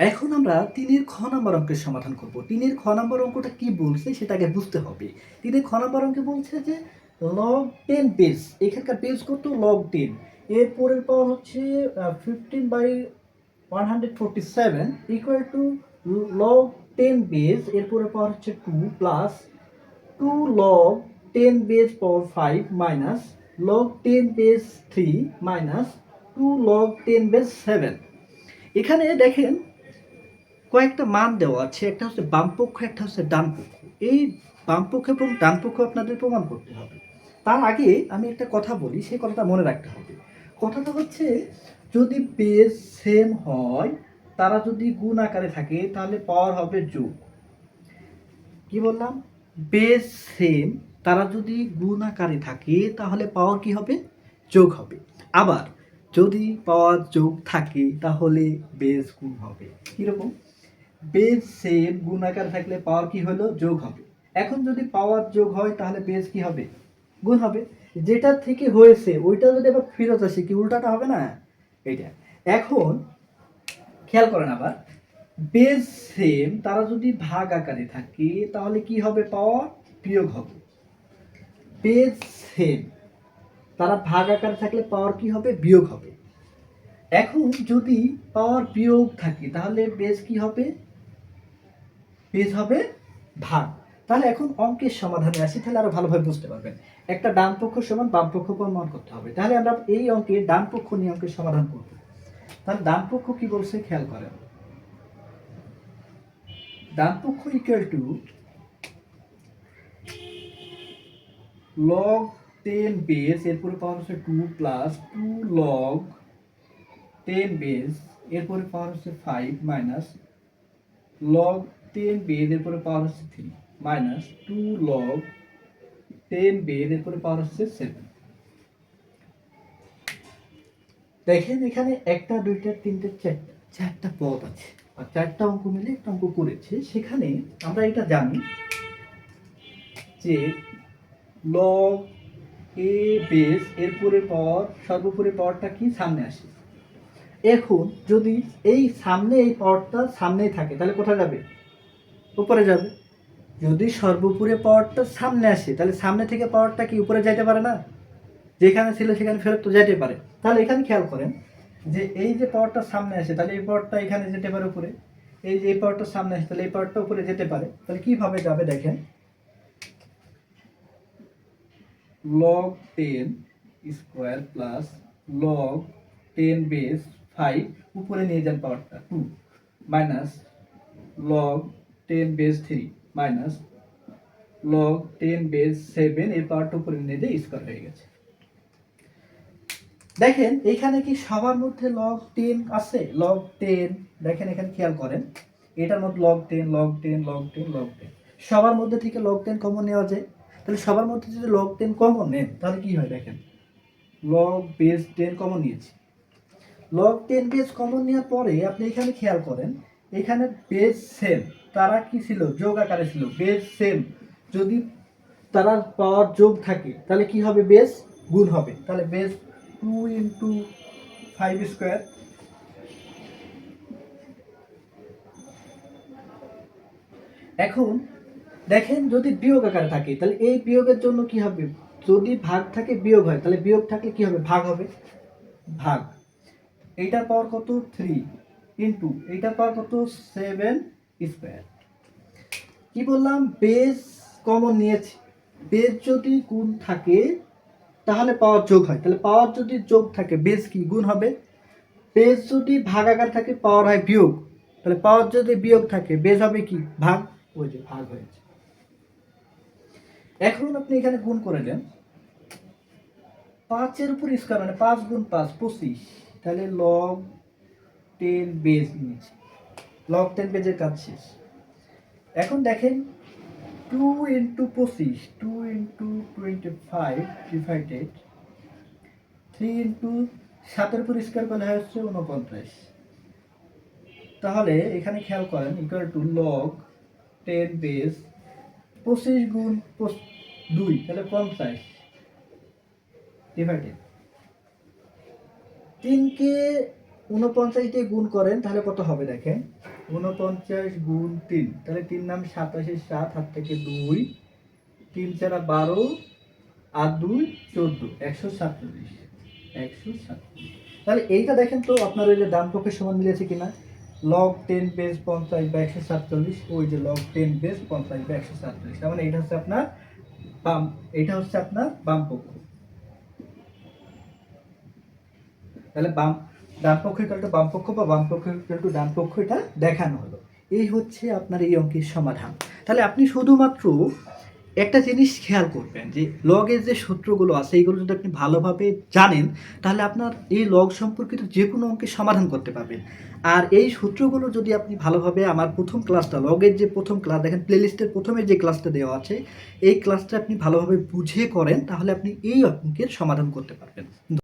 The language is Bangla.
এখন আমরা 3-এর খ নাম্বার অঙ্কের সমাধান করব। 3-এর খ নাম্বার অঙ্কটা কি বলছে সেটাকে বুঝতে হবে। 3-এর খ নাম্বার অঙ্কে বলছে যে log 10 বেস, এখানকার বেস কত log 10, এর পরের পাওয়ার হচ্ছে 15/147 ইকুয়াল টু log 10 বেস, এর পরের পাওয়ার হচ্ছে 2 প্লাস 2 log 10 বেস পাওয়ার 5 minus log 10 base 3 minus 2 log 10 base 7। এখানে দেখেন কয়েকটা মান দেওয়া আছে, একটা হচ্ছে বামপক্ষ, একটা হচ্ছে ডান পক্ষ। এই বামপক্ষ এবং ডান পক্ষ আপনাদের প্রমাণ করতে হবে। তার আগে আমি একটা কথা বলি, সেই কথাটা মনে রাখতে হবে। কথাটা হচ্ছে যদি বেস সেম হয়, তারা যদি গুণ আকারে থাকে তাহলে পাওয়ার হবে যোগ। কি বললাম? বেস সেম, তারা যদি গুণ আকারে থাকে তাহলে পাওয়ার কি হবে? যোগ হবে। আবার যদি পাওয়ার যোগ থাকে তাহলে বেস গুণ হবে। কিরকম? বেস সেম গুণ আকারে থাকলে পাওয়ার কি হলো? যোগ হবে। এখন যদি পাওয়ার যোগ হয় তাহলে বেস কি হবে? গুণ হবে। যেটা থেকে হয়েছে ওইটা যদি আবার ফেরত আসে, কি উল্টাটা হবে না? এইটা। এখন খেয়াল করেন আবার, বেস সেম তারা যদি ভাগ আকারে থাকে তাহলে কি হবে? পাওয়ার বিয়োগ হবে। বেস সেম তারা ভাগ আকারে থাকলে পাওয়ার কি হবে? বিয়োগ হবে। এখন যদি পাওয়ার বিয়োগ থাকে তাহলে বেস কি হবে? বেস হবে ভাগ। তাহলে এখন অঙ্কের সমাধানে আসি, তাহলে আরো ভালোভাবে বুঝতে পারবেন। একটা ডান পক্ষ সমান বাম পক্ষ প্রমাণ করতে হবে। তাহলে আমরা এই অঙ্কে ডান পক্ষ নিয়ে অঙ্কের সমাধান করব। তাহলে ডান পক্ষ কি বলছে খেয়াল করেন। ডান পক্ষ ইকুয়াল টু log 10 বেস, এরপরে পাওয়ার হচ্ছে 2 প্লাস 2 log 10 বেস, এরপরে পাওয়ার হচ্ছে 5 মাইনাস log 10 বেস, এরপরে পাওয়ার হচ্ছে 3 মাইনাস 2 log 10 বেস, এরপরে পাওয়ার হচ্ছে 7। দেখেন এখানে একটা, দুইটা, তিনটে, চারটা পদ আছে, আর চারটা অঙ্ক মিলে একটা অঙ্ক করেছে। সেখানে আমরা এটা জানি যে log a বেস, এরপরে পাওয়ার সর্বোপরি পাওয়ারটা কি? সামনে আসে। এখন যদি এই সামনে এই পাওয়ারটা সামনেই থাকে তাহলে কোথায় যাবে? উপরে যাবে। যদি সর্বোপরি পাওয়ারটা সামনে আসে তাহলে সামনে থেকে পাওয়ারটা কি উপরে যাইতে পারে না? যেখানে ছিল সেখানে ফেরত তো যেতে পারে। তাহলে এখানে খেয়াল করেন যে এই যে পাওয়ারটা সামনে আসে তাহলে এই পাওয়ারটা এখানে যেতে পারে উপরে, এই যে এই পাওয়ারটা সামনে আসে তাহলে এই পাওয়ারটা উপরে যেতে পারে। তাহলে কিভাবে যাবে দেখেন, log 10 square plus log 10 base 5, উপরে নিয়ে যান পাওয়ারটা 2 minus log 10 base 3 minus log 10 base 7, এই পাওয়ারটা উপরে নিয়ে দিয়ে স্কোয়ার হয়ে গেছে। দেখেন এখানে কি সবার মধ্যে log 10 আছে? log 10 দেখেন এখানে খেয়াল করেন, এটার মধ্যে log 10 log 10 log 10 log 10, সবার মধ্যে থেকে log 10 কমন নেওয়া যায়। তাহলে সবার মধ্যে যদি log 10 কমন নেন তাহলে কি হয় দেখেন, log বেস 10 কমন নিয়েছি। log 10 বেস কমন নেওয়ার পরে আপনি এখানে খেয়াল করেন, এখানে বেস সেম, তারা কি ছিল? যোগ আকারে ছিল। বেস সেম যদি তারা পাওয়ার যোগ থাকে তাহলে কি হবে? বেস গুণ হবে। তাহলে বেস 2 ইন্টু 5 স্কোয়ার। এখন দেখেন যদি বিয়োগ আকারে থাকে তাহলে এই বিয়োগের জন্য কি হবে? যদি ভাগ থাকে বিয়োগ হয়, তাহলে বিয়োগ থাকলে কি হবে? ভাগ হবে। ভাগ, এইটার পাওয়ার কত? 3 ইন্টু এইটার পাওয়ার কত? 7 স্কোয়ার। কি বললাম? বেস কমন নিয়েছি। বেস যদি গুণ থাকে তাহলে পাওয়ার যোগ হয়। তাহলে পাওয়ার যদি যোগ থাকে বেস কি? গুণ হবে। বেস যদি ভাগাকার থাকে পাওয়ার হয় বিয়োগ। তাহলে পাওয়ার যদি বিয়োগ থাকে বেস হবে কি? ভাগ। ওই যে ভাগ হয়েছে। এখন আপনি এখানে গুণ করে দেন, 5 এর উপর স্কয়ার মানে 5 গুণ 5 25, তাহলে log 10 বেস নিয়েছি। log 10 বেজের কাজ শেষ। এখন দেখেন 2 ইন্টু 25, 2 ইন্টু 25 ডিভাইডেড 3 ইন্টু 7 এর উপর স্কয়ার করলে হয় হচ্ছে 49। তাহলে এখানে খেয়াল করেন ইকুয়াল টু log 10 বেস 25 গুণ 2 তাহলে 50 ডিভাইডেড 3 কে 49 দিয়ে গুণ করেন তাহলে কত হবে দেখেন, 49 গুণ 3, তাহলে 3 নাম 27, 7 হাত থেকে 2, 3 4 12 আর 2 14, 147, 147। তাহলে এইটা দেখেন তো আপনার ওই যে ডান পক্ষের সমান মিলেছে কিনা, লগ 10 বেস 50 বা 147, ওই যে লগ 10 বেস 50 বা 147, তার মানে এটা হচ্ছে আপনার বাম, এটা হচ্ছে আপনার বাম পক্ষ। তাহলে ডান পক্ষ ইকুয়াল টু বাম পক্ষ বা বাম পক্ষ ইকুয়াল টু ডান পক্ষ, এটা দেখানো হলো। এই হচ্ছে আপনার এই অঙ্কের সমাধান। তাহলে আপনি শুধুমাত্র একটা জিনিস খেয়াল করবেন যে লগের যে সূত্রগুলো আছে এইগুলো যদি আপনি ভালোভাবে জানেন তাহলে আপনার এই লগ সম্পর্কিত যে কোনো অঙ্কের সমাধান করতে পারবেন। আর এই সূত্রগুলো যদি আপনি ভালোভাবে, আমার প্রথম ক্লাসটা লগের যে প্রথম ক্লাস দেখেন, প্লেলিস্টের প্রথমে যে ক্লাসটা দেওয়া আছে এই ক্লাসটা আপনি ভালোভাবে বুঝে করেন তাহলে আপনি এই অঙ্কের সমাধান করতে পারবেন।